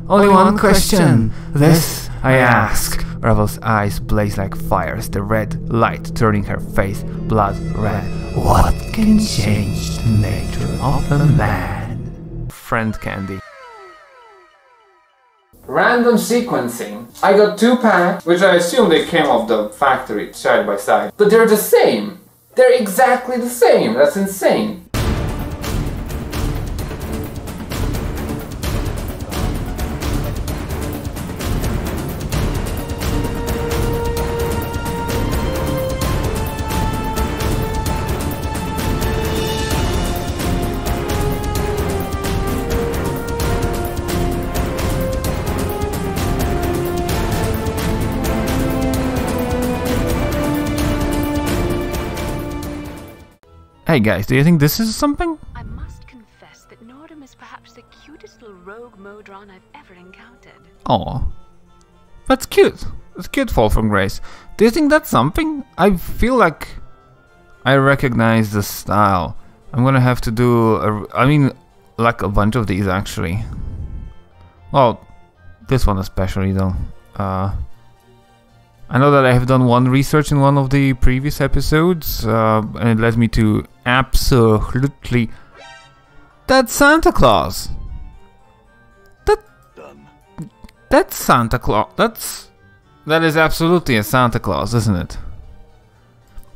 Only one question. This I ask. Revel's eyes blaze like fires, the red light turning her face blood red. What can change the nature of a man? Friend candy. Random sequencing. I got 2 packs, which I assume they came off the factory side by side. But they're the same. They're exactly the same. That's insane. Hey guys, do you think this is something? I must confess that Nordum is perhaps the cutest little rogue Modron I've ever encountered. Oh, that's cute. That's cute, Fall from Grace. Do you think that's something? I feel like I recognize the style. I'm gonna have to do like a bunch of these actually. Well, this one especially though. I know that I have done one research in one of the previous episodes, and it led me to absolutely... That's Santa Claus! That's Santa Claus. That is absolutely a Santa Claus, isn't it?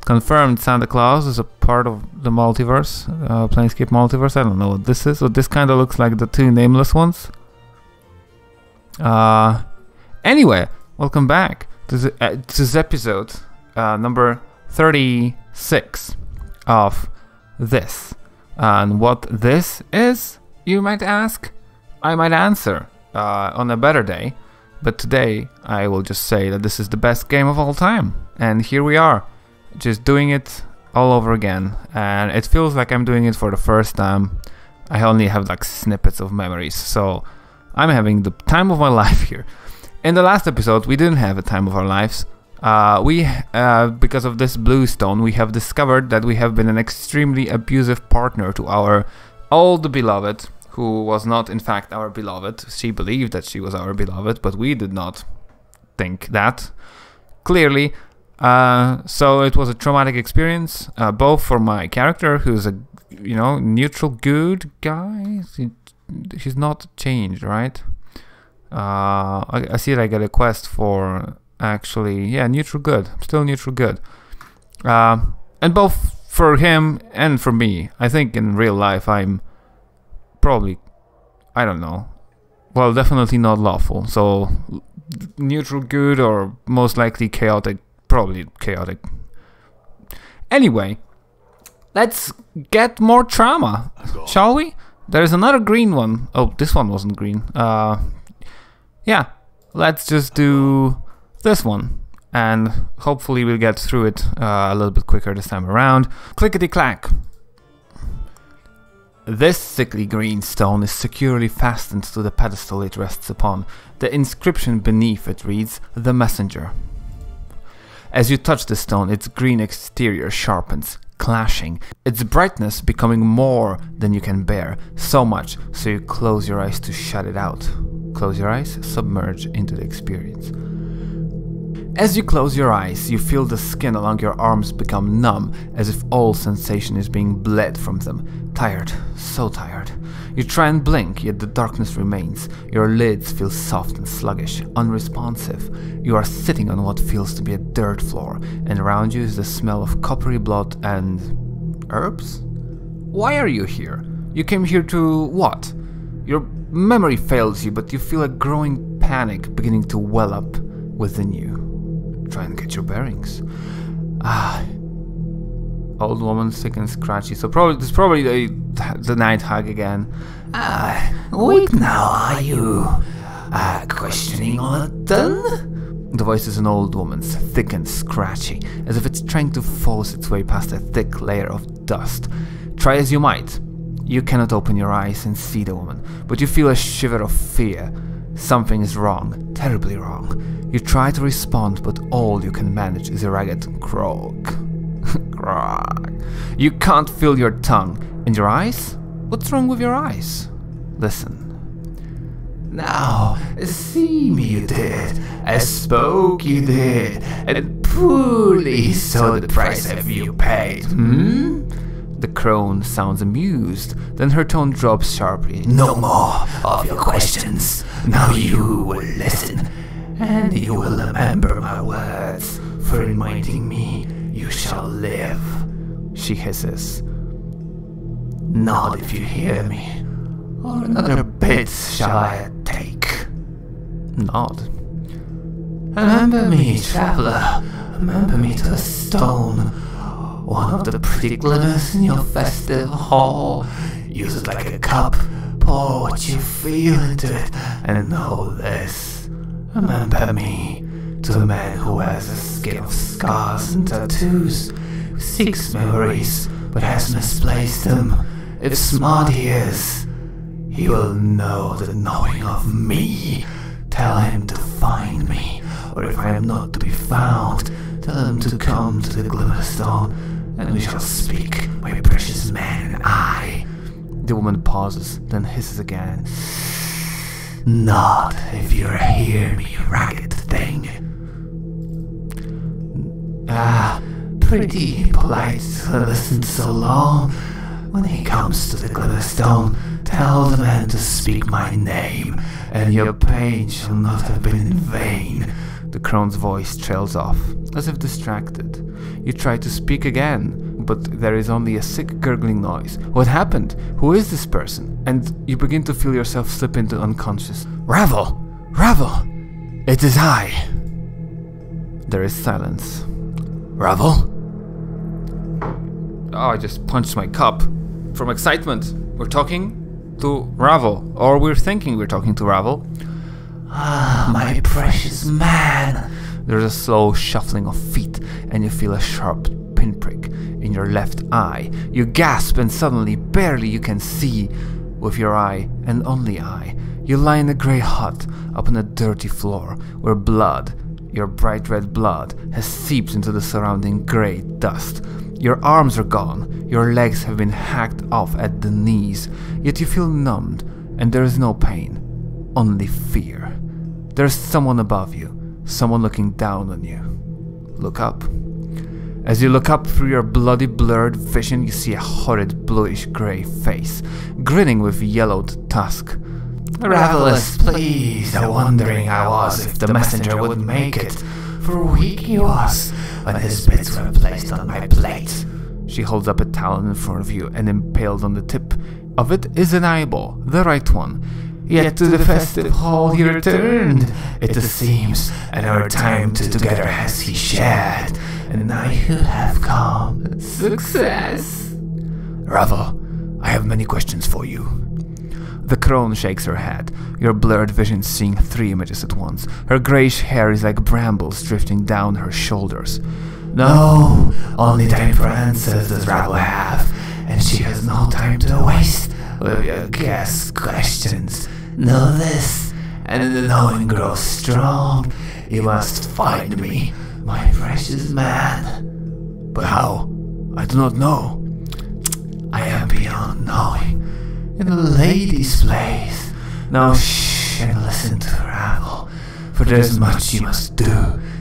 Confirmed Santa Claus is a part of the multiverse, Planescape multiverse. I don't know what this is, so this kind of looks like the 2 nameless ones. Anyway, welcome back to this episode number 36 of this. And what this is, you might ask? I might answer on a better day, but today I will just say that this is the best game of all time. And here we are, just doing it all over again. And it feels like I'm doing it for the first time. I only have like snippets of memories, so I'm having the time of my life here. In the last episode, we didn't have a time of our lives. Because of this blue stone, we have discovered that we have been an extremely abusive partner to our old beloved, who was not in fact our beloved. She believed that she was our beloved, but we did not think that, clearly. So it was a traumatic experience, both for my character, who's a, neutral good guy. He's not changed, right? I see that I get a quest for actually, yeah, neutral good. Still neutral good. And both for him and for me, I think in real life I'm probably, I don't know, well, definitely not lawful. So neutral good or most likely chaotic, probably chaotic. Anyway, let's get more trauma, shall we? There's another green one. Oh, this one wasn't green. Yeah, let's just do this one, and hopefully we'll get through it a little bit quicker this time around. Clickety-clack. This sickly green stone is securely fastened to the pedestal it rests upon. The inscription beneath it reads, "The Messenger." As you touch the stone, its green exterior sharpens, clashing, its brightness becoming more than you can bear, so much so you close your eyes to shut it out. Close your eyes, submerge into the experience. As you close your eyes, you feel the skin along your arms become numb, as if all sensation is being bled from them. Tired, so tired. You try and blink, yet the darkness remains. Your lids feel soft and sluggish, unresponsive. You are sitting on what feels to be a dirt floor, and around you is the smell of coppery blood and... herbs? Why are you here? You came here to what? Your memory fails you, but you feel a growing panic beginning to well up within you. Try and get your bearings. Old woman, sick and scratchy. So this is probably the night hag again. Weak now, are you? Questioning all done? The voice is an old woman's, thick and scratchy, as if it's trying to force its way past a thick layer of dust. Try as you might, you cannot open your eyes and see the woman, but you feel a shiver of fear. Something is wrong, terribly wrong. You try to respond, but all you can manage is a ragged croak. Croak. You can't feel your tongue. And your eyes? What's wrong with your eyes? Listen. Now, see me you did, I spoke you did, and poorly so the price have you paid, The crone sounds amused, then her tone drops sharply. No more of your questions. Now you will listen, and you will remember my words, for reminding me you shall live. She hisses. Nod if you hear me, or another bit shall I take. Nod. Remember me, traveler, remember me to a stone. One of the pretty glimmers in your festive hall. Use it like a cup, pour what you feel into it, and know this. Remember me, to the man who wears a skin of scars and tattoos, who seeks memories, but has misplaced them. If smart he is, he will know the knowing of me. Tell him to find me, or if I am not to be found, tell him to come to the Glimmerstone, and we shall speak, my precious man and I. The woman pauses, then hisses again. Nod if you hear me, ragged thing. Pretty polite to listen so long. When he comes to the Glimmerstone, tell the man to speak my name, and your pain shall not have been in vain. The crone's voice trails off, as if distracted. You try to speak again, but there is only a sick gurgling noise. What happened? Who is this person? And you begin to feel yourself slip into unconscious. Ravel! Ravel! It is I! There is silence. Ravel? Oh, I just punched my cup. From excitement. We're talking to Ravel. Or we're thinking we're talking to Ravel. Ah, my precious man. There's a slow shuffling of feet, and you feel a sharp pinprick in your left eye. You gasp, and suddenly, barely you can see with your eye, and only eye. You lie in a grey hut, up on a dirty floor, where blood, your bright red blood, has seeped into the surrounding grey dust. Your arms are gone, your legs have been hacked off at the knees, yet you feel numbed, and there is no pain, only fear. There's someone above you, someone looking down on you. Look up. As you look up through your bloody blurred vision, you see a horrid bluish-grey face, grinning with yellowed tusk. Ravelous, please, a wondering I was if the messenger would make it, for weak he was when his bits were placed on my plate. She holds up a talon in front of you, and impaled on the tip of it is an eyeball, the right one. Yet to the festive hall he returned, it seems, and our time together has he shared, and I who have come. Success! Ravel, I have many questions for you. The crone shakes her head, your blurred vision seeing 3 images at once. Her greyish hair is like brambles drifting down her shoulders. No, only time for answers does Ravel have, and she has no time to waste with your guess questions. Know this, and the knowing grows strong. You must find me, my precious man. But how? I do not know. I am beyond knowing. In a lady's place. Now shh and listen to Ravel, for there's much you must do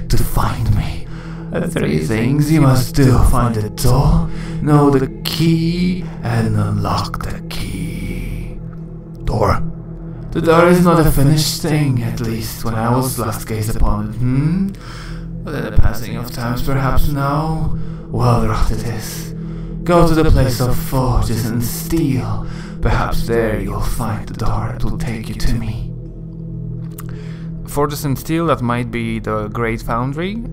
to find me. 3 things you must do: find the door, know the key, and unlock the key. Door. The door is not a finished thing, at least when I was last gazed upon it, But in the passing of times, perhaps now, well rot it is. Go to the place of forges and steel. Perhaps there you'll find the door that will take you to me. Forges and steel, that might be the Great Foundry,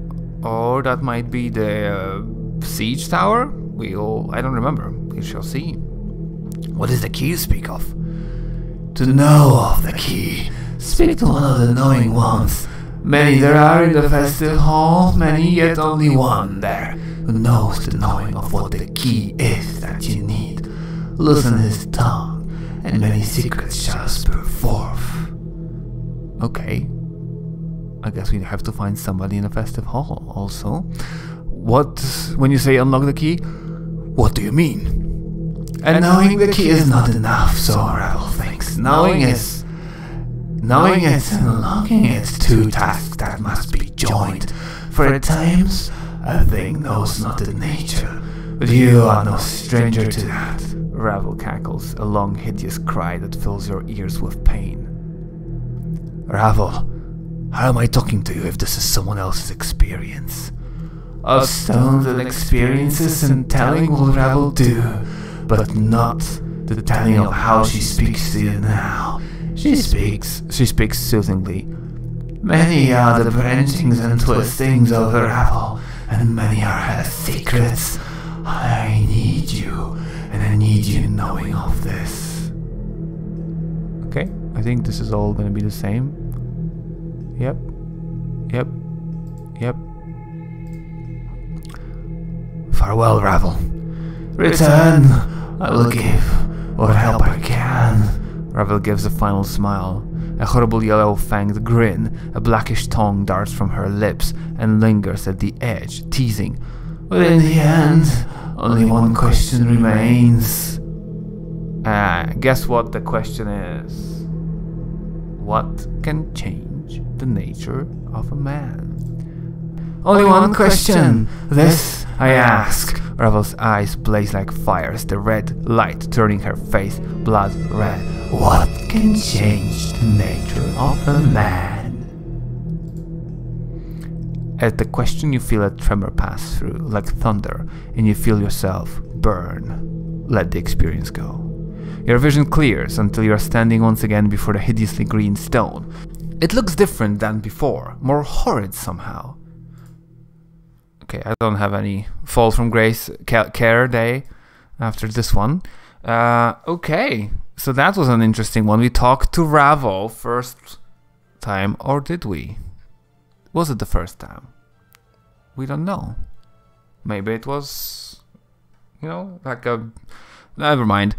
or that might be the Siege Tower. I don't remember. We shall see. What is the key you speak of? To know of the key, speak to one of the knowing ones. Many there are in the festive hall, many yet only one there who knows the knowing of what the key is that you need. Loosen his tongue, and many secrets shall spur forth. Okay. I guess we have to find somebody in the festive hall also. What, when you say unlock the key, what do you mean? And knowing the key is not enough, so Ravel thinks. Knowing Knowing it and unlocking it, two tasks that must be joined. For at times, a thing knows not the nature, but you are no stranger to that. Ravel cackles, a long, hideous cry that fills your ears with pain. Ravel, how am I talking to you if this is someone else's experience? Of stones and experiences and telling will Ravel do, but not the telling of how she speaks to you now. She speaks soothingly. Many are the branchings and twistings of her Ravel, and many are her secrets. I need you, and I need you knowing of this. Okay, I think this is all gonna be the same. Yep. Farewell, Ravel. Return. I will give what help I can. Ravel gives a final smile. A horrible yellow-fanged grin, a blackish tongue darts from her lips and lingers at the edge, teasing. But in the end, only one question remains. Guess what the question is? What can change the nature of a man? Only one question. This I ask. Ravel's eyes blaze like fires, the red light turning her face blood red. What can change the nature of a man? At the question, you feel a tremor pass through, like thunder, and you feel yourself burn. Let the experience go. Your vision clears until you are standing once again before the hideously green stone. It looks different than before, more horrid somehow. Okay, I don't have any fall from grace care day after this one. Okay, so that was an interesting one. We talked to Ravel first time, or did we? Was it the first time? We don't know. Maybe it was, like a... Never mind.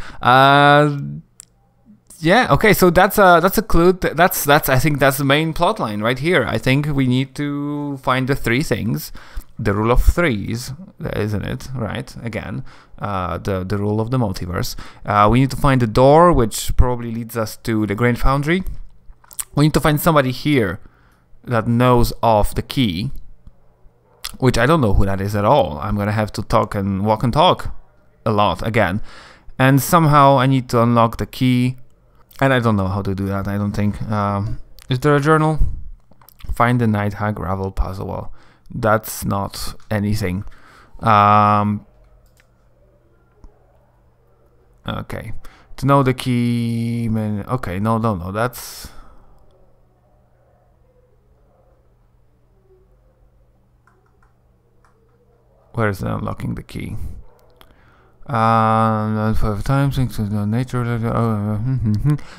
Yeah, okay, so that's a clue. That's I think that's the main plot line right here. I think we need to find the three things. The rule of threes, isn't it? Right, again, the rule of the multiverse. We need to find the door, which probably leads us to the Grain Foundry. We need to find somebody here that knows of the key, which I don't know who that is at all. I'm gonna have to walk and talk a lot again. And somehow I need to unlock the key, and I don't know how to do that, I don't think. Is there a journal? Find the Night Hag Ravel puzzle. Well, that's not anything. Okay. To know the key... Okay, no, that's... Where is unlocking the key? 5 times into the nature.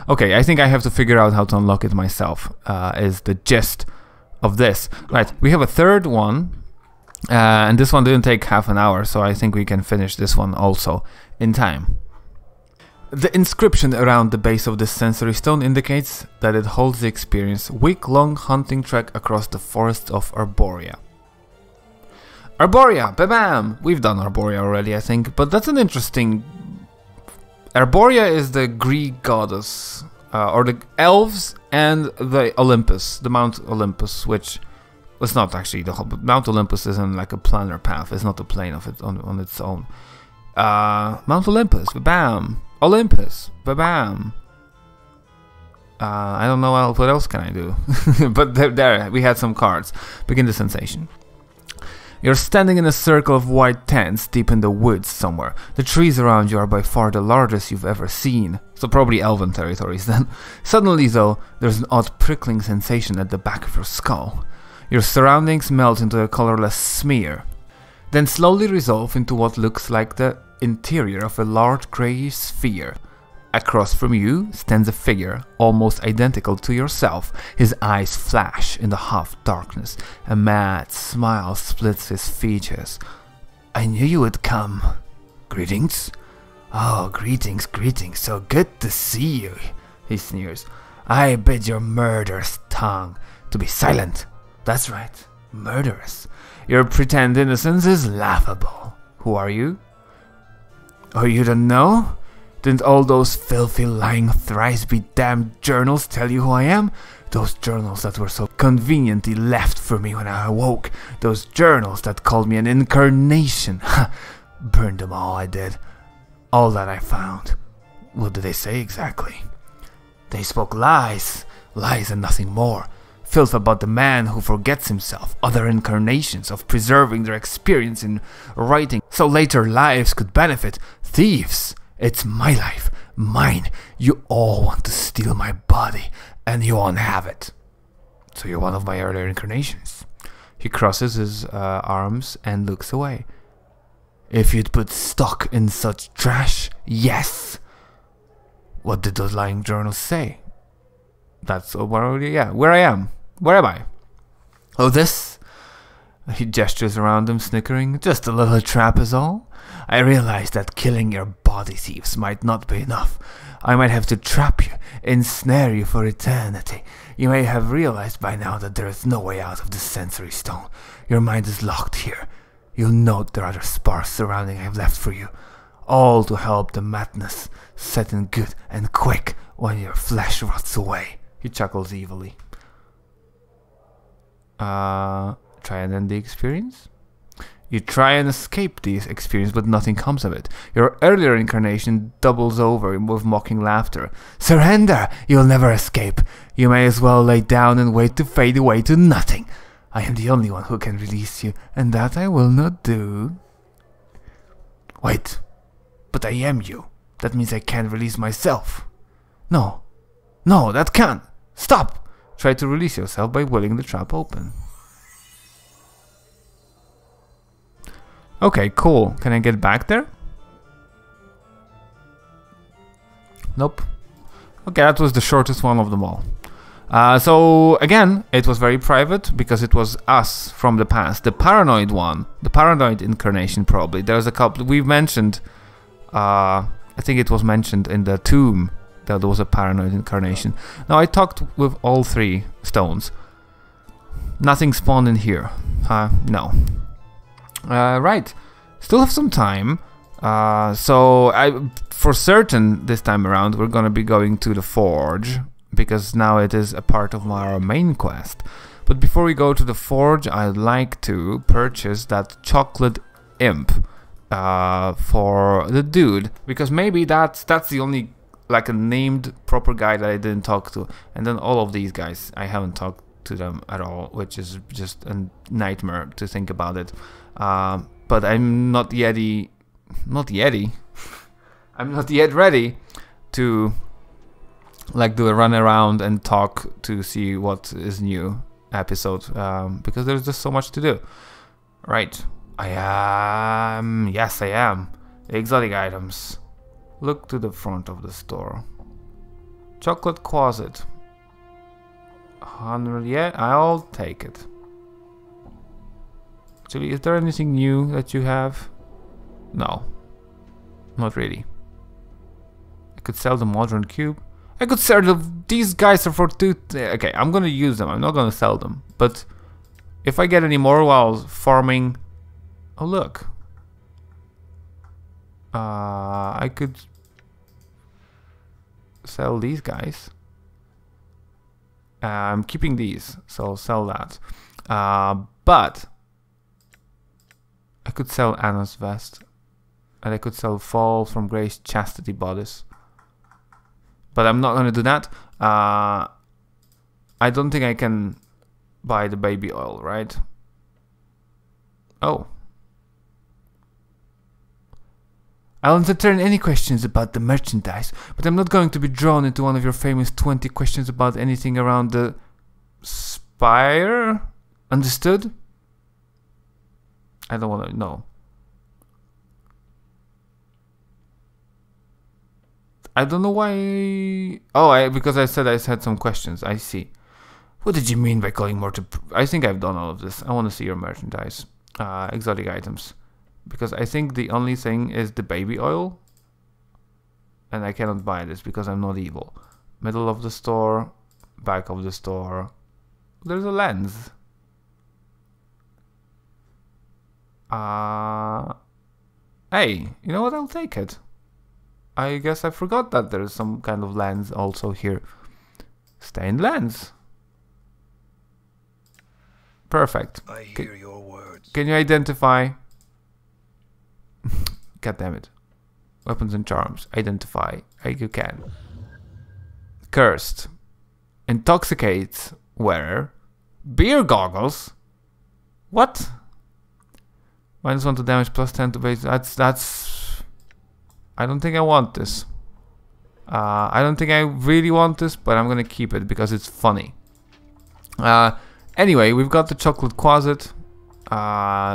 Okay, I think I have to figure out how to unlock it myself. Is the gist of this. Right, we have a third one, and this one didn't take half an hour, so I think we can finish this one also in time. The inscription around the base of this sensory stone indicates that it holds the experience week-long hunting trek across the forests of Arborea. Arborea, bam! We've done Arborea already, I think, but that's an interesting... Arborea is the Greek goddess, or the elves and the Olympus, the Mount Olympus, which was not actually the whole... Mount Olympus isn't like a planar path, it's not a plane of it on its own. Mount Olympus, bam! Olympus, bam! I don't know what else can I do, but there we had some cards. Begin the sensation. You're standing in a circle of white tents deep in the woods somewhere. The trees around you are by far the largest you've ever seen, so probably elven territories then. Suddenly though, there's an odd prickling sensation at the back of your skull. Your surroundings melt into a colorless smear, then slowly resolve into what looks like the interior of a large greyish sphere. Across from you stands a figure almost identical to yourself. His eyes flash in the half darkness. A mad smile splits his features. I knew you would come. Greetings? Oh, greetings. So good to see you, he sneers. I bid your murderous tongue to be silent. That's right, murderous. Your pretend innocence is laughable. Who are you? Oh, you don't know? Didn't all those filthy, lying, thrice-be-damned journals tell you who I am? Those journals that were so conveniently left for me when I awoke. Those journals that called me an incarnation. Burned them all, I did. All that I found. What did they say exactly? They spoke lies. Lies and nothing more. Filth about the man who forgets himself, other incarnations of preserving their experience in writing so later lives could benefit. Thieves! It's my life, mine. You all want to steal my body, and you won't have it. So you're one of my earlier incarnations. He crosses his arms and looks away. If you'd put stock in such trash, yes. What did those lying journals say? That's where I am. Where am I? Oh, this? He gestures around him, snickering. Just a little trap is all. I realize that killing your body thieves might not be enough. I might have to trap you, ensnare you for eternity. You may have realized by now that there is no way out of the sensory stone. Your mind is locked here. You'll note the rather sparse surrounding I've left for you. All to help the madness set in good and quick when your flesh rots away. He chuckles evilly. Try and end the experience? You try and escape the experience, but nothing comes of it. Your earlier incarnation doubles over with mocking laughter. Surrender! You'll never escape. You may as well lay down and wait to fade away to nothing. I am the only one who can release you, and that I will not do. Wait, but I am you. That means I can't release myself. No, that can't. Stop! Try to release yourself by willing the trap open. Okay, cool. Can I get back there? Nope. Okay, that was the shortest one of them all. So, again, it was very private because it was us from the past. The paranoid one. The paranoid incarnation, probably. There's a couple. We've mentioned... I think it was mentioned in the tomb that there was a paranoid incarnation. Now, I talked with all three stones. Nothing spawned in here. No. Right. Still have some time. So, for certain, this time around, we're gonna be going to the Forge, because now it is a part of our main quest. But before we go to the Forge, I'd like to purchase that chocolate imp for the dude, because maybe that's the only, like, a named proper guy that I didn't talk to. And then all of these guys, I haven't talked to them at all, which is just a nightmare to think about it. But I'm not yet I'm not yet ready to, like, do a run around and talk to see what is new episode, because there's just so much to do. Right, yes I am. Exotic items. Look to the front of the store. Chocolate closet. 100, yeah, I'll take it. Actually, is there anything new that you have? No. Not really. I could sell the modern cube. I could sell these guys are for two... Okay, I'm gonna use them. I'm not gonna sell them. But if I get any more while farming... Oh, look. I could sell these guys. I'm keeping these, so I'll sell that. But I could sell Anna's vest, and I could sell Fall from Grace Chastity bodice. But I'm not gonna do that. I don't think I can buy the baby oil, right? Oh. I'll entertain any questions about the merchandise, but I'm not going to be drawn into one of your famous 20 questions about anything around the spire. Understood? I don't want to know. I don't know why... Oh, because I said I had some questions. I see. What did you mean by calling more to... I think I've done all of this. I want to see your merchandise. Exotic items. Because I think the only thing is the baby oil. And I cannot buy this because I'm not evil. Middle of the store. Back of the store. There's a lens. Hey, you know what? I'll take it. I guess I forgot that there's some kind of lens also here. Stained lens. Perfect. I hear your words. Can you identify? God damn it. Weapons and charms. Identify. You can. Cursed. Intoxicates wearer. Beer goggles. What? -1 to damage, +10 to base. That's. I don't think I want this. I don't think I really want this, but I'm gonna keep it because it's funny. Anyway, we've got the chocolate closet,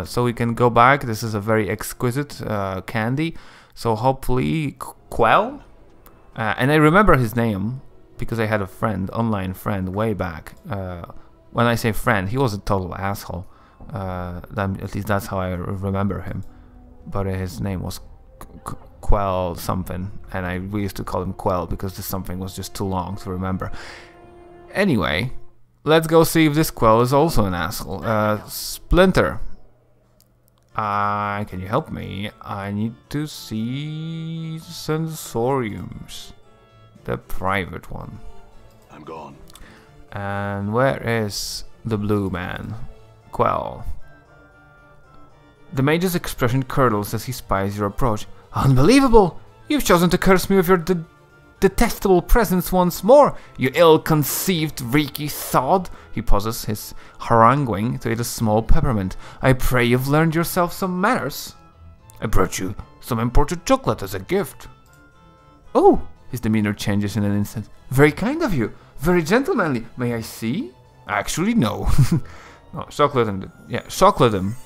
so we can go back. This is a very exquisite candy. So hopefully, Quell. And I remember his name because I had a friend, online friend, way back. When I say friend, he was a total asshole. At least that's how I remember him. But his name was Quell something, and we used to call him Quell because this something was just too long to remember. Anyway, let's go see if this Quell is also an asshole. Splinter. Can you help me? I need to see sensoriums. The private one. I'm gone. And where is the blue man? Quell. The mage's expression curdles as he spies your approach. Unbelievable! You've chosen to curse me with your detestable presence once more, you ill-conceived, reeky sod! He pauses, his haranguing to eat a small peppermint. I pray you've learned yourself some manners. I brought you some imported chocolate as a gift. Oh! His demeanor changes in an instant. Very kind of you. Very gentlemanly. May I see? Actually, no. No, chocolate him. Yeah, chocolate him.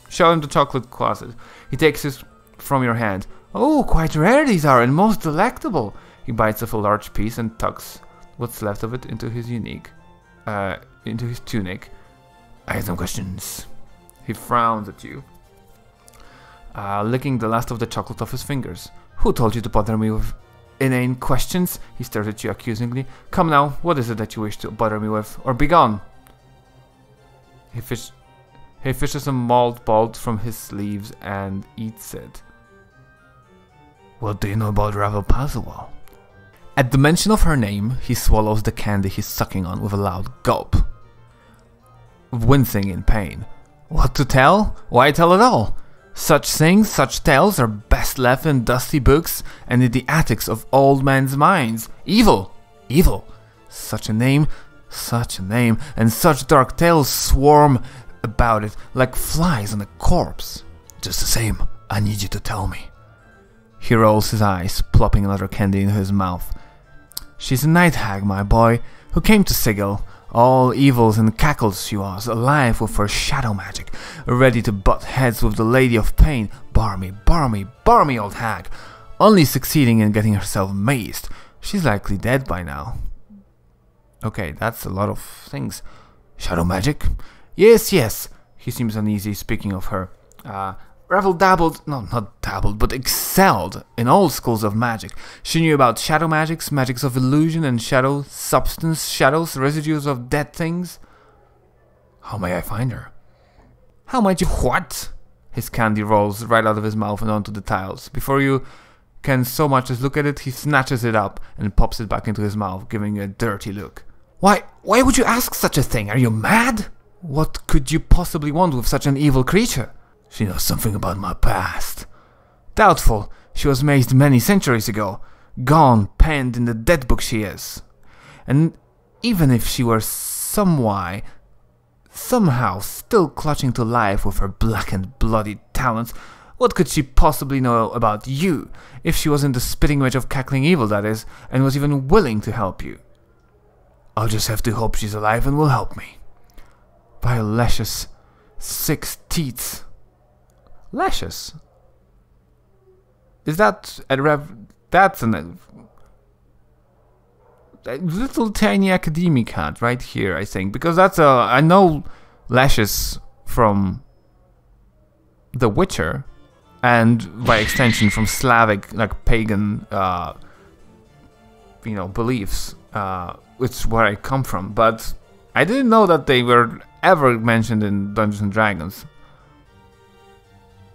Show him the chocolate closet. He takes his from your hand. Oh, quite rare these are, and most delectable. He bites off a large piece and tucks what's left of it into his tunic. I have some questions. He frowns at you, licking the last of the chocolate off his fingers. Who told you to bother me with inane questions? He stares at you accusingly. Come now, what is it that you wish to bother me with? Or begone! He fishes a malt ball from his sleeves and eats it. What do you know about Ravel Pazuwal? At the mention of her name, he swallows the candy he's sucking on with a loud gulp, wincing in pain. What to tell? Why tell at all? Such things, such tales are best left in dusty books and in the attics of old men's minds. Evil! Evil! Such a name, and such dark tales swarm about it like flies on a corpse. Just the same, I need you to tell me. He rolls his eyes, plopping another candy into his mouth. She's a night hag, my boy, who came to Sigil. All evils and cackles she was, alive with her shadow magic, ready to butt heads with the Lady of Pain. Barmy, old hag, only succeeding in getting herself mazed. She's likely dead by now. Okay, that's a lot of things. Shadow magic? Yes. He seems uneasy, speaking of her. Ravel not dabbled, but excelled in all schools of magic. She knew about shadow magics, magics of illusion and shadow substance, shadows, residues of dead things. How may I find her? How might you what? His candy rolls right out of his mouth and onto the tiles. Before you can so much as look at it, he snatches it up and pops it back into his mouth, giving you a dirty look. Why would you ask such a thing? Are you mad? What could you possibly want with such an evil creature? She knows something about my past. Doubtful. She was mazed many centuries ago. Gone, penned in the dead book she is. And even if she were somehow still clutching to life with her blackened, bloody talons, what could she possibly know about you, if she wasn't the spitting image of cackling evil, that is, and was even willing to help you? I'll just have to hope she's alive and will help me. By lashes, 6 teats. Lashes? Is that that's a little tiny academic hat right here, I think, because that's I know lashes from The Witcher, and by extension from Slavic, like pagan, beliefs, which is where I come from. But I didn't know that they were ever mentioned in Dungeons and Dragons.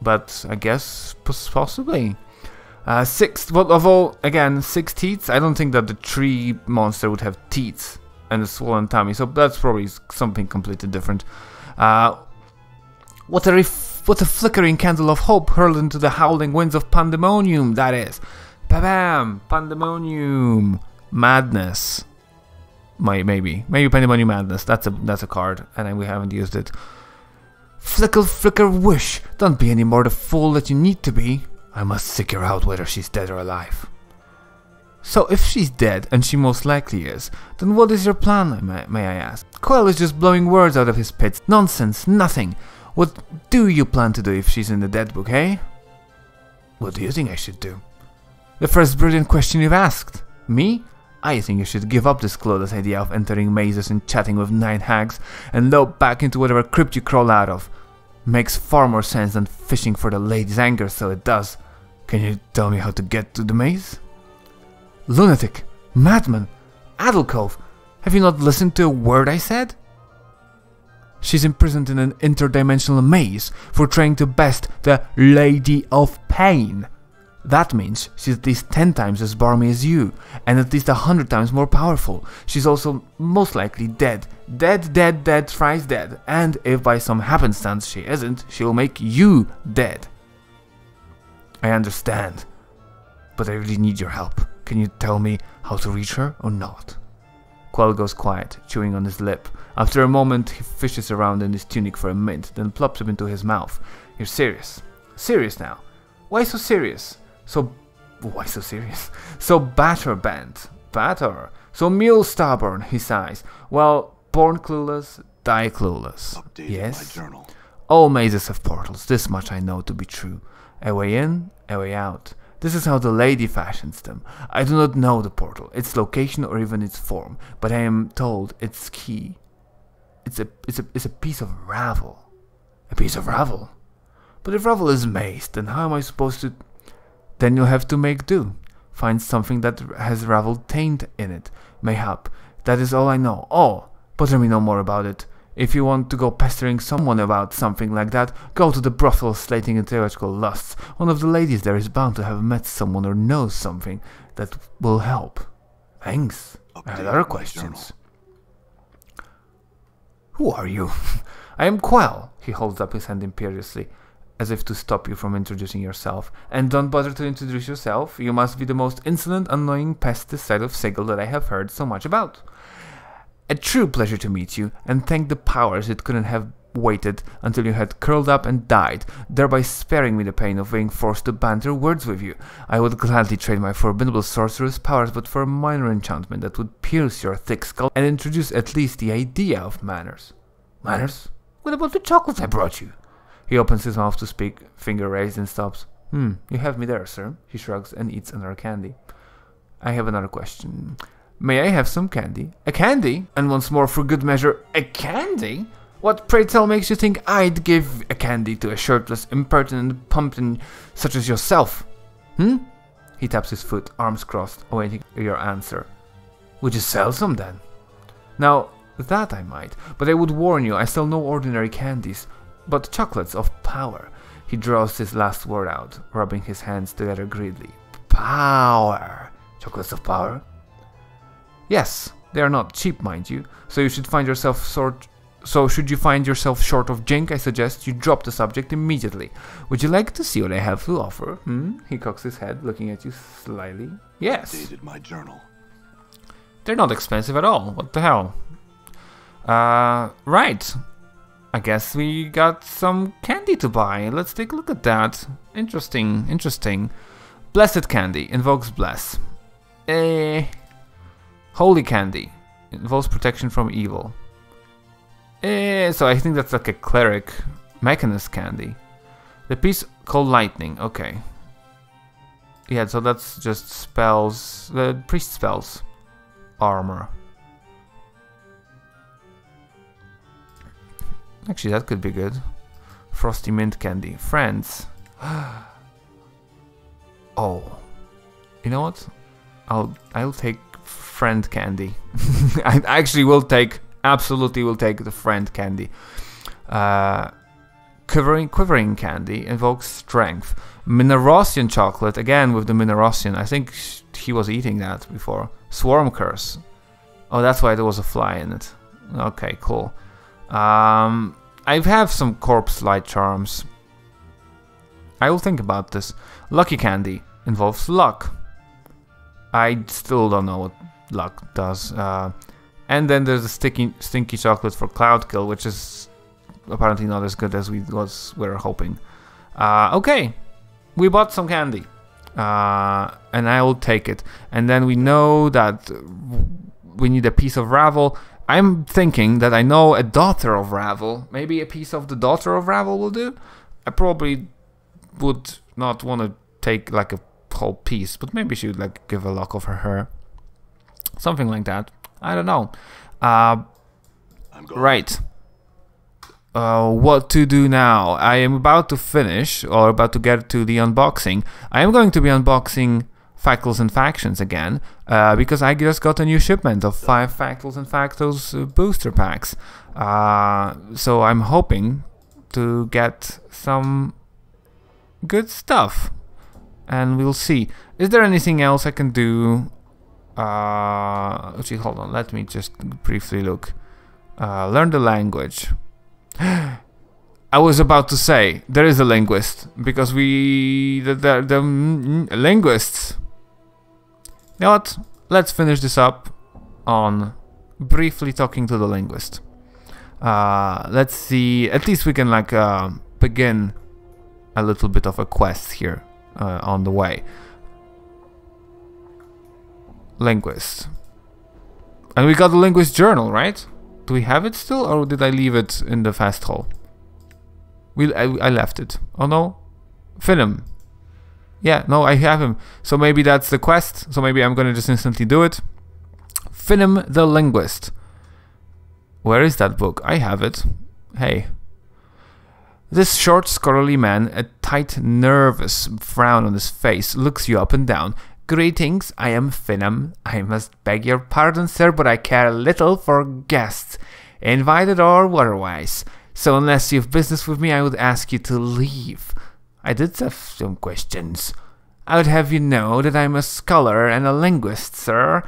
But I guess possibly. 6, well, of all, again, 6 teats. I don't think that the tree monster would have teats and a swollen tummy, so that's probably something completely different. What a flickering candle of hope hurled into the howling winds of pandemonium, that is. Ba-bam! Pandemonium. Madness. Maybe Pandemonium Madness. That's a card, and we haven't used it. Flicker, wish. Don't be any more the fool that you need to be. I must figure out whether she's dead or alive. So if she's dead, and she most likely is, then what is your plan, may I ask? Quell is just blowing words out of his pits. Nonsense, nothing. What do you plan to do if she's in the dead book, eh? What do you think I should do? The first brilliant question you've asked. Me? I think you should give up this clueless idea of entering mazes and chatting with 9 hags and lope back into whatever crypt you crawl out of. Makes far more sense than fishing for the lady's anger, so it does. Can you tell me how to get to the maze? Lunatic, madman, addlecove, have you not listened to a word I said? She's imprisoned in an interdimensional maze for trying to best the Lady of Pain. That means she's at least 10 times as barmy as you, and at least 100 times more powerful. She's also most likely dead. Dead, thrice dead. And if by some happenstance she isn't, she'll make you dead. I understand, but I really need your help. Can you tell me how to reach her or not? Quell goes quiet, chewing on his lip. After a moment, he fishes around in his tunic for a mint, then plops it into his mouth. You're serious? Serious now? Why so serious? Why so serious? So batter-bent. Batter. So mule-stubborn, he sighs. Well, born clueless, die clueless. Updated yes? my journal. All mazes have portals, this much I know to be true. A way in, a way out. This is how the lady fashions them. I do not know the portal, its location or even its form, but I am told its key. It's a piece of ravel. A piece of ravel? But if ravel is mazed, then how am I supposed to... Then you'll have to make do. Find something that has ravel taint in it. Mayhap. That is all I know. Oh, bother me no more about it. If you want to go pestering someone about something like that, go to the brothel slating in theoretical lusts. One of the ladies there is bound to have met someone or knows something that will help. Thanks. I had other questions. Who are you? I am Quell. He holds up his hand imperiously, as if to stop you from introducing yourself. And don't bother to introduce yourself. You must be the most insolent, annoying pest this side of Sigil that I have heard so much about. A true pleasure to meet you, and thank the powers it couldn't have waited until you had curled up and died, thereby sparing me the pain of being forced to banter words with you. I would gladly trade my formidable sorceress powers but for a minor enchantment that would pierce your thick skull and introduce at least the idea of manners. Manners? What about the chocolate I brought you? He opens his mouth to speak, finger raised, and stops. You have me there, sir. He shrugs and eats another candy. I have another question. May I have some candy? A candy? And once more, for good measure, a candy? What, pray tell, makes you think I'd give a candy to a shirtless, impertinent pumpkin such as yourself? He taps his foot, arms crossed, awaiting your answer. Would you sell some then? Now, that I might, but I would warn you, I sell no ordinary candies, but chocolates of power. He draws his last word out, rubbing his hands together greedily. Power! Chocolates of power? Yes, they are not cheap, mind you, so should you find yourself short of jink, I suggest you drop the subject immediately. Would you like to see what I have to offer? He cocks his head, looking at you slyly. Yes. Updated my journal. They're not expensive at all. What the hell? Right. I guess we got some candy to buy. Let's take a look at that. Interesting. Blessed candy. Invokes bless. Holy candy. Involves protection from evil. So I think that's like a cleric mechanist candy. The piece called lightning. Okay. Yeah, so that's just spells. The priest spells. Armor. Actually, that could be good. Frosty mint candy. Friends. Oh. You know what? I'll take friend candy. I actually will take, absolutely will take the friend candy. Quivering Candy invokes Strength. Minerosian Chocolate, again with the Minerosian. I think he was eating that before. Swarm Curse. Oh, that's why there was a fly in it. Okay, cool. I have some Corpse Light Charms. I will think about this. Lucky Candy involves luck. I still don't know what luck does. And then there's the Stinky Chocolate for Cloud Kill, which is apparently not as good as we were hoping. Okay, we bought some candy, and I will take it. And then we know that we need a piece of Ravel. I'm thinking that I know a daughter of Ravel. Maybe a piece of the daughter of Ravel will do. I probably would not want to take like a whole piece, but maybe she would like give a lock of her hair, something like that. I don't know. Right. What to do now? I am about to finish, or about to get to the unboxing. I am going to be unboxing Factals and Factions again, because I just got a new shipment of 5 Factals and Factals booster packs. So I'm hoping to get some good stuff, and we'll see. Is there anything else I can do? Actually, hold on, let me just briefly look. Learn the language. I was about to say, there is a linguist, because the linguists. You know what? Let's finish this up on briefly talking to the linguist. Let's see, at least we can like begin a little bit of a quest here on the way. Linguist. And we got the linguist journal, right? Do we have it still, or did I leave it in the fast hall? I left it. Oh no? Film. Yeah, no, I have him. So maybe that's the quest. So maybe I'm gonna just instantly do it. Film the Linguist. Where is that book? I have it. Hey. This short, scholarly man, a tight, nervous frown on his face, looks you up and down. Greetings, I am Finham. I must beg your pardon, sir, but I care little for guests, invited or otherwise. So unless you've business with me, I would ask you to leave. I did have some questions. I would have you know that I'm a scholar and a linguist, sir.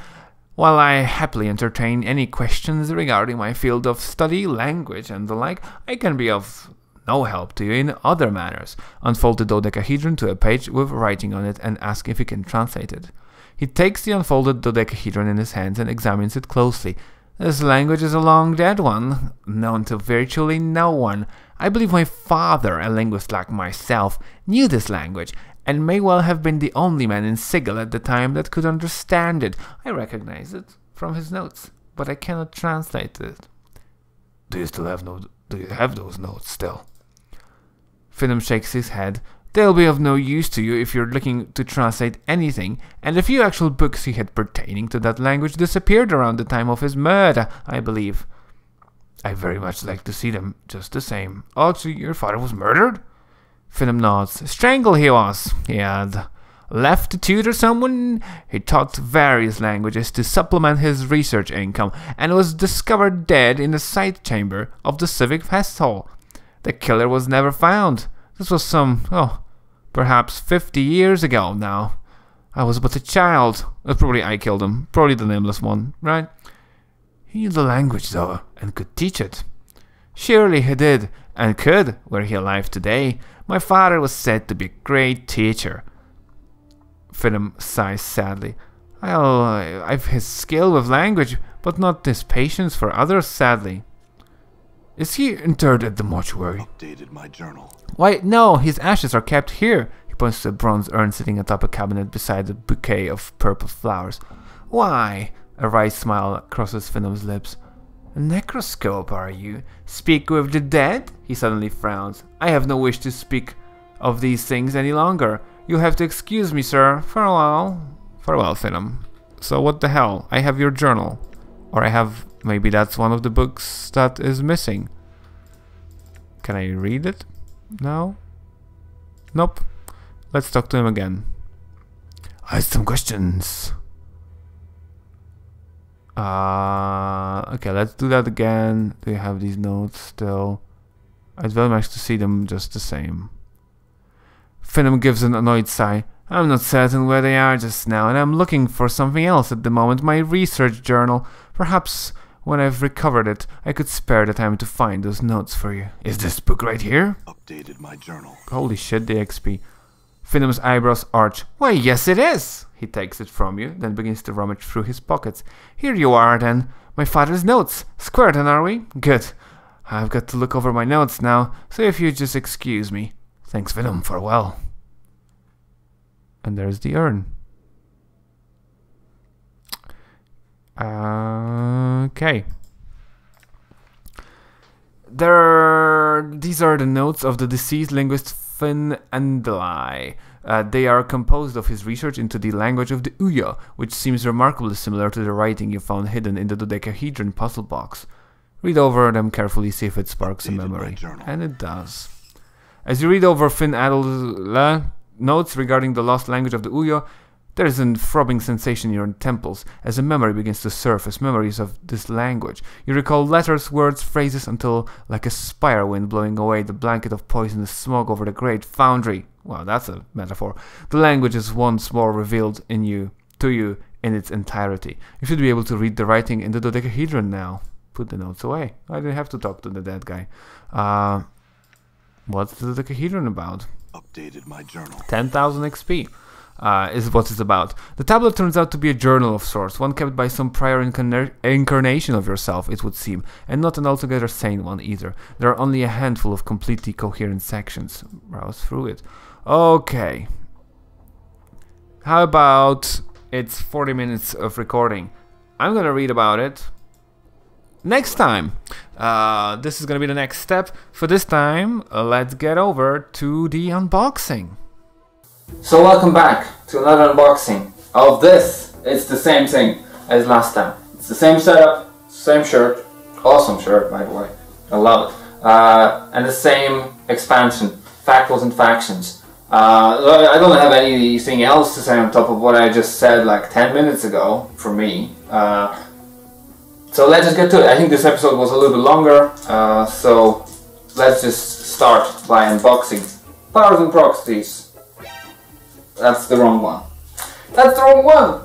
While I happily entertain any questions regarding my field of study, language, and the like, I can be of no help to you in other manners. Unfold the dodecahedron to a page with writing on it and ask if you can translate it. He takes the unfolded dodecahedron in his hands and examines it closely. This language is a long dead one, known to virtually no one. I believe my father, a linguist like myself, knew this language, and may well have been the only man in Sigil at the time that could understand it. I recognize it from his notes, but I cannot translate it. Do you have those notes still? Finham shakes his head. They'll be of no use to you if you're looking to translate anything, and a few actual books he had pertaining to that language disappeared around the time of his murder, I believe. I very much like to see them, just the same. Oh, so your father was murdered? Finham nods. Strangled he was. He had left to tutor someone. He taught various languages to supplement his research income, and was discovered dead in the side chamber of the Civic Fest Hall. The killer was never found. This was perhaps 50 years ago now. I was but a child. Probably I killed him. Probably the nameless one, right? He knew the language, though, and could teach it. Surely he did, and could, were he alive today. My father was said to be a great teacher. Finham sighs sadly. I've his skill with language, but not his patience for others, sadly. Is he interred at the mortuary? Updated my journal. Why, no, his ashes are kept here. He points to a bronze urn sitting atop a cabinet beside a bouquet of purple flowers. Why? A wry smile crosses Finham's lips. A necroscope, are you? Speak with the dead? He suddenly frowns. I have no wish to speak of these things any longer. You'll have to excuse me, sir. Farewell. Farewell, Finham. So what the hell? I have your journal. Or I have... maybe that's one of the books that is missing. Can I read it? No? Nope. Let's talk to him again. I have some questions. Okay, let's do that again. Do you have these notes still? I'd very much to see them just the same. Venom gives an annoyed sigh. I'm not certain where they are just now, and I'm looking for something else at the moment. My research journal. Perhaps when I've recovered it, I could spare the time to find those notes for you. Is this book right here? Updated my journal. Holy shit, the XP. Venom's eyebrows arch. Why, yes it is! He takes it from you, then begins to rummage through his pockets. Here you are, then. My father's notes. Square then, are we? Good. I've got to look over my notes now, so if you just excuse me. Thanks, Venom. Farewell. And there's the urn. Okay. These are the notes of the deceased linguist Finn Andalai. They are composed of his research into the language of the Uya, which seems remarkably similar to the writing you found hidden in the dodecahedron puzzle box. Read over them carefully, see if it sparks a memory. And it does. As you read over Finn Andalai's notes regarding the lost language of the Uya, there is a throbbing sensation in your temples as a memory begins to surface, memories of this language. You recall letters, words, phrases until, like a spire wind blowing away the blanket of poisonous smoke over the great foundry. Wow, that's a metaphor. The language is once more revealed to you in its entirety. You should be able to read the writing in the dodecahedron now. Put the notes away. I didn't have to talk to the dead guy. What's the dodecahedron about? Updated my journal. 10,000 XP. Is what it's about. The tablet turns out to be a journal of sorts, one kept by some prior incarnation of yourself, it would seem, and not an altogether sane one either. There are only a handful of completely coherent sections. Browse through it. Okay. How about it's 40 minutes of recording? I'm gonna read about it next time. This is gonna be the next step. For this time, let's get over to the unboxing. So welcome back to another unboxing of this. It's the same thing as last time. It's the same setup, same shirt, awesome shirt by the way, I love it, and the same expansion, Factals and Factions. I don't have anything else to say on top of what I just said like 10 minutes ago for me. So let's just get to it. I think this episode was a little bit longer, so let's just start by unboxing Powers and Proxies. That's the wrong one. That's the wrong one!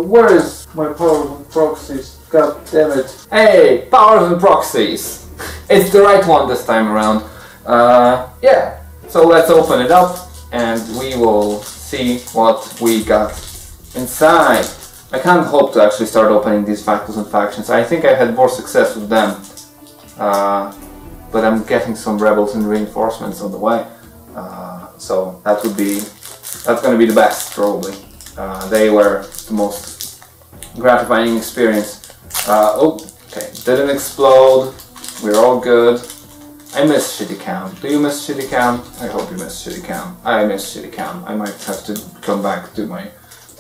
Where is my Powers and Proxies? God damn it. Hey! Powers and Proxies! It's the right one this time around. Yeah. So let's open it up and we will see what we got inside. I can't hope to actually start opening these Factals and Factions. I think I had more success with them. But I'm getting some Rebels and Reinforcements on the way. So that's gonna be the best probably. They were the most gratifying experience. Okay, didn't explode. We're all good. I miss Shitty Cam. Do you miss Shitty Cam? I hope you miss Shitty Cam. I miss Shitty Cam. I might have to come back to my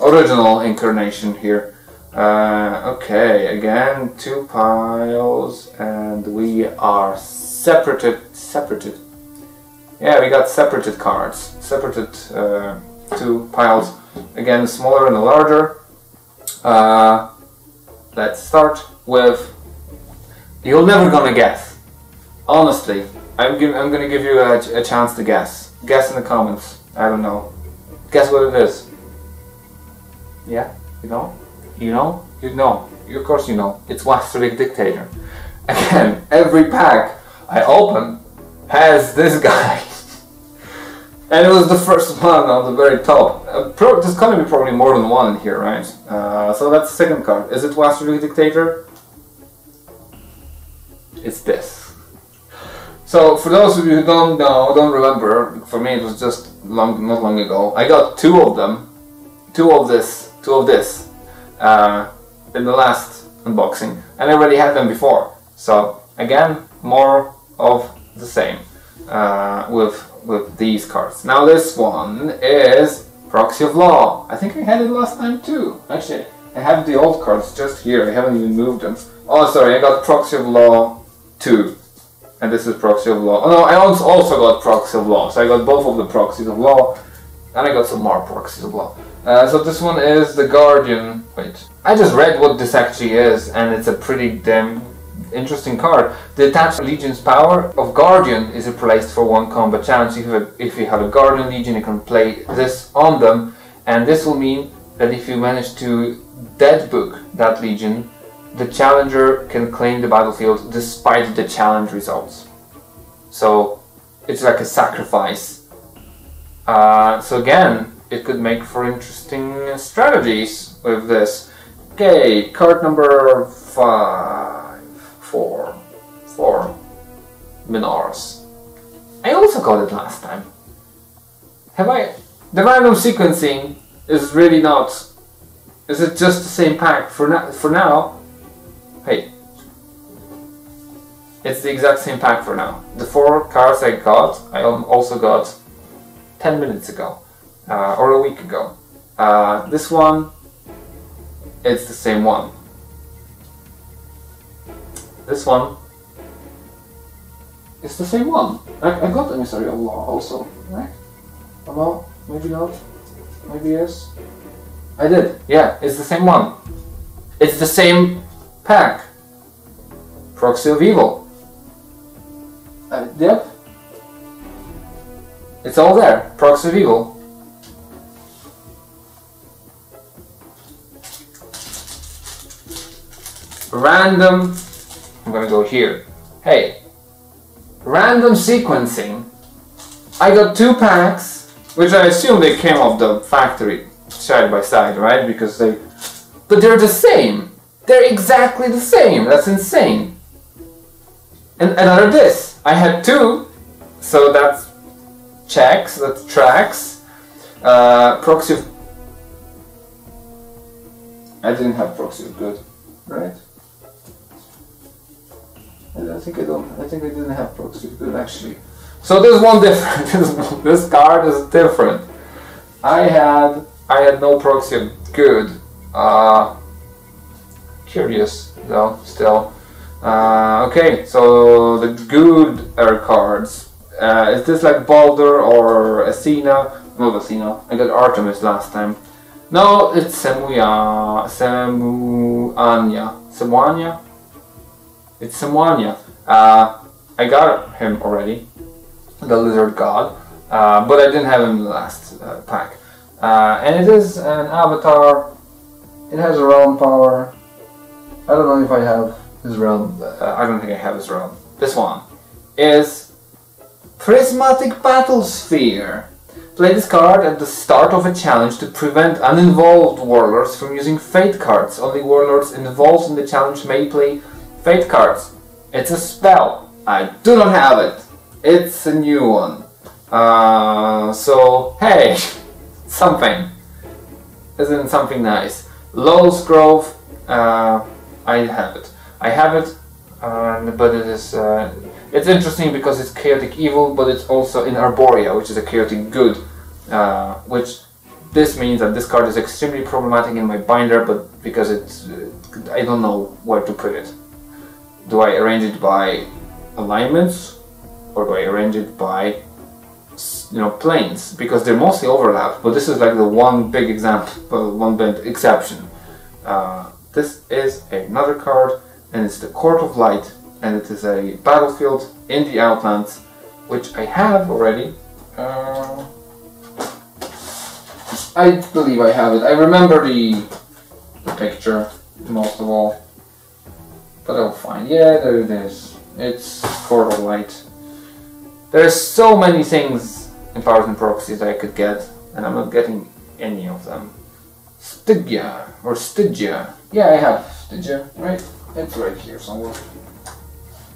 original incarnation here. Okay, again 2 piles, and we are separated. Yeah, we got separated cards. Separated 2 piles. Again, a smaller and a larger. Let's start with... You're never gonna guess. Honestly, I'm gonna give you a chance to guess. Guess in the comments. I don't know. Guess what it is. Yeah? You know? You know? You know. Of course you know. It's Wasterik Dictator. Again, every pack I open has this guy. And it was the first one on the very top. There's gonna be probably more than one in here, right? So that's the second card. Is it Wasterik Dictator? It's this. So for those of you who don't know, don't remember, for me it was just not long ago. I got 2 of them, 2 of this, in the last unboxing, and I already had them before. So again, more of the same with these cards. Now this one is Proxy of Law. I think I had it last time too. Actually, I have the old cards just here. I haven't even moved them. Oh, sorry, I got Proxy of Law 2. And this is Proxy of Law. Oh no, I also got Proxy of Law. So I got both of the Proxies of Law. And I got some more Proxies of Law. So this one is the Guardian. Wait. I just read what this actually is. And it's a pretty damn... interesting card. The attached Legion's power of Guardian is replaced for 1 combat challenge. If you have a Guardian Legion, you can play this on them, and this will mean that if you manage to deadbook that Legion, the challenger can claim the battlefield despite the challenge results. So it's like a sacrifice. So again, it could make for interesting strategies with this. Okay, card number 4 Minors. I also got it last time. Have I? The random sequencing is really not. Is it just the same pack for now? Hey, it's the exact same pack for now. The 4 cards I got, I also got 10 minutes ago, or a week ago. This one, it's the same one. This one, it's the same one. I got Emissary of Law also, right? Well, maybe not, maybe yes. I did, yeah, it's the same one. It's the same pack. Proxy of Evil. Yep. It's all there. Proxy of Evil. Random. I'm gonna go here. Hey. Random sequencing. I got 2 packs, which I assume they came off the factory side by side, right? Because they. But they're the same. They're exactly the same. That's insane. And another this. I had 2, so that's checks. That's tracks. Proxy of. I didn't have Proxy of Good, right? I think I didn't have Proxy of Good actually. So there's one different. This card is different. I had no Proxy of Good. Curious though, still. Okay, so the good cards. Is this like Baldur or Athena? Not Athena. I got Artemis last time. No, it's Semuanya. It's Semuanya. I got him already, the Lizard God, but I didn't have him in the last pack. And it is an avatar. It has a realm power. I don't know if I have his realm. I don't think I have his realm. This one is Prismatic Battlesphere. Play this card at the start of a challenge to prevent uninvolved warlords from using fate cards. Only warlords involved in the challenge may play fate cards. It's a spell. I do not have it. It's a new one. So, hey, something. Isn't something nice? Lowell's Grove. I have it. But it is. It's interesting because it's chaotic evil, but it's also in Arborea, which is a chaotic good. Which this means that this card is extremely problematic in my binder, but because it's, I don't know where to put it. Do I arrange it by alignments, or do I arrange it by, planes? Because they're mostly overlapped, but this is like the one big example, one big exception. This is another card, and it's the Court of Light, and it is a battlefield in the Outlands, which I have already. I believe I have it. I remember the picture, most of all. But I'll find. Yeah, there it is. It's Court of Light. There's so many things in Powers and Proxies I could get, and I'm not getting any of them. Stygia, or Stygia. Yeah, I have Stygia, right? It's right here somewhere.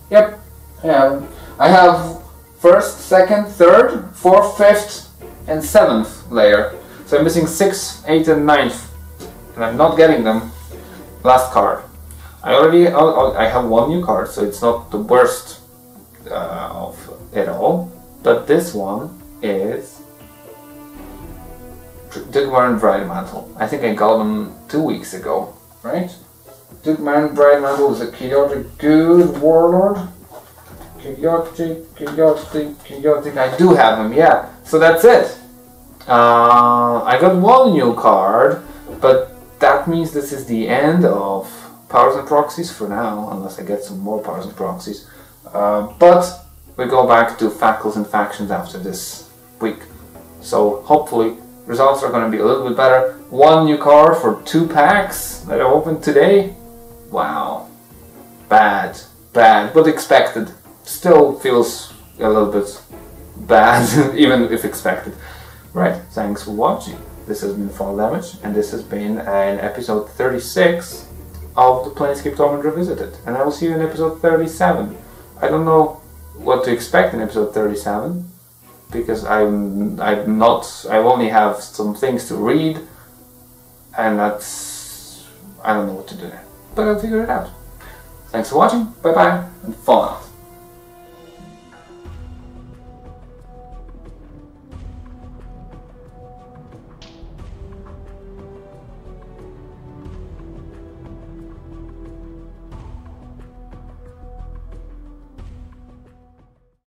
Yep, I have 1st, 2nd, 3rd, 4th, 5th, and 7th layer. So I'm missing 6th, 8th, and 9th, and I'm not getting them. Last card. I have 1 new card, so it's not the worst of it all. But this one is Dugmar Bridemantle. I think I got them 2 weeks ago, right? Dugmar Bridemantle is a chaotic good warlord. Chaotic. I do have him, yeah. So that's it. I got 1 new card, but that means this is the end of powers and proxies for now, unless I get some more powers and proxies. But we go back to fackles and factions after this week. So hopefully results are going to be a little bit better. 1 new card for 2 packs that I opened today. Wow. Bad, but expected. Still feels a little bit bad, even if expected. Right, thanks for watching. This has been Fall Damage, and this has been an episode 36 of the Planescape Torment Revisited. And I will see you in episode 37. I don't know what to expect in episode 37, because I only have some things to read, and I don't know what to do there. But I'll figure it out. Thanks for watching, bye bye, and fall out.